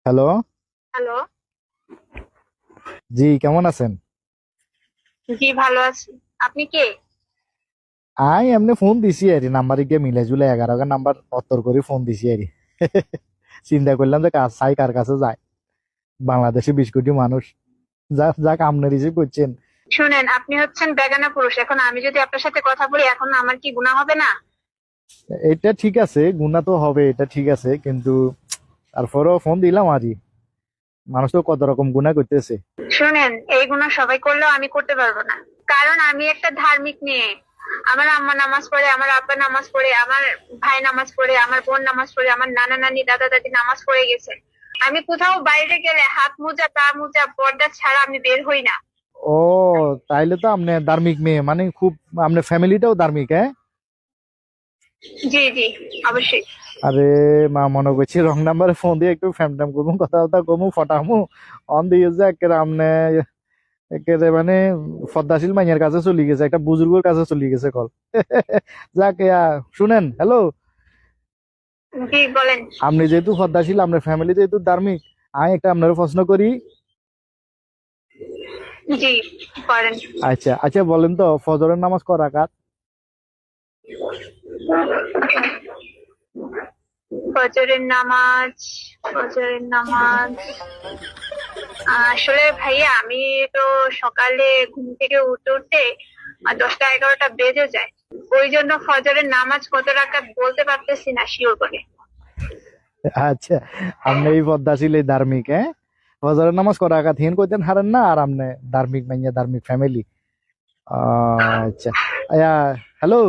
Hello. Hello. জি, কেমন আছেন? জি, ভালো আছি। আপনি কে? এমনি ফোন দিছি আরি নাম্বার গিয়ে মিলে জুলে 11 নাম্বার অত্তর করে ফোন দিছি আরি। চিন্তা করলাম যে কাজ চাই কার কাছে যায়, বাংলাদেশে 20 কোটি মানুষ। যাক আপনি রিসিভ করছেন। শুনেন, আপনি হচ্ছেন বেগানা পুরুষ। এখন আমি যদি আপনার সাথে কথা বলি, এখন আমার কি গুনাহ হবে না? এটা ঠিক আছে, গুণা তো হবে, এটা ঠিক আছে, কিন্তু তারপরেও ফোন দিলাম আরই। মানুষ তো কত রকম গুণা করতেছে। শুনেন, এই গুনাহ সবাই করলেও আমি করতে পারবো না। কারণ আমি একটা ধার্মিক মেয়ে। আমার আম্মা নামাজ পড়ে, আমার আব্বা নামাজ পড়ে, আমার ভাই নামাজ পড়ে, আমার বোন নামাজ পড়ে, আমার নানা নানি দাদা দাদি নামাজ পড়ে গেছে। আমি কোথাও বাইরে গেলে হাত মোজা পা মোজা পর্দা ছাড়া আমি বের হই না। ও, তাইলে তো আপনি ধার্মিক মেয়ে, মানে খুব আপনার ফ্যামিলিটাও ধার্মিক, হ্যাঁ? জি জি, অবশ্যই। আরে মা, মনে করছি রং নাম্বারে ফোন দিয়ে একটু ফ্যাম ট্যাম করবো, কথা বার্তা কমু, ফটামু। অন দিয়ে যে একেবারে আমনে একেবারে মানে ফদ্দাশীল মাইয়ের কাছে চলে গেছে, একটা বুজুর্গের কাছে চলে গেছে কল। যাক শুনেন, হ্যালো। জি, বলেন। আপনি যেহেতু ফদ্দাশীল, আপনার ফ্যামিলি যেহেতু ধার্মিক, আমি একটা আপনার প্রশ্ন করি। জি, করেন। আচ্ছা আচ্ছা, বলেন তো ফজরের নামাজ ক রাকাত? ফজরের নামাজ। ফজরের নামাজ। আসলে ভাইয়া, আমি তো সকালে ঘুম থেকে উঠতে উঠতে 10টা 11টা বেজে যায়। ওই জন্য ফজরের নামাজ কত রাকাত বলতে পারতেছি না শিওর করে। আচ্ছা, আপনি এই ফদ্দাশীল, এই ধার্মিক, হ্যাঁ? ফজরের নামাজ ক রাকাত হিন কইতেন হারেন না, আর আপনি ধার্মিক মাইয়া, ধার্মিক ফ্যামিলি। আচ্ছা। আয়া, হ্যালো।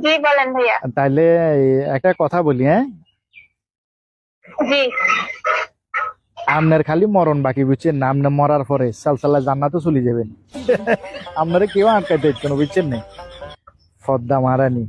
জি, বলেন ভাইয়া। তাইলে একটা কথা বলি, হ্যাঁ? জি। আপনার খালি মরণ বাকি, বুঝছেন না? আপনি মরার পরে সালসালা জান্নাতে চলে যাবেন। আপনারা কেউ আটকাইতে পারতো না, বুঝছেন না? ফদ্দা মারানি।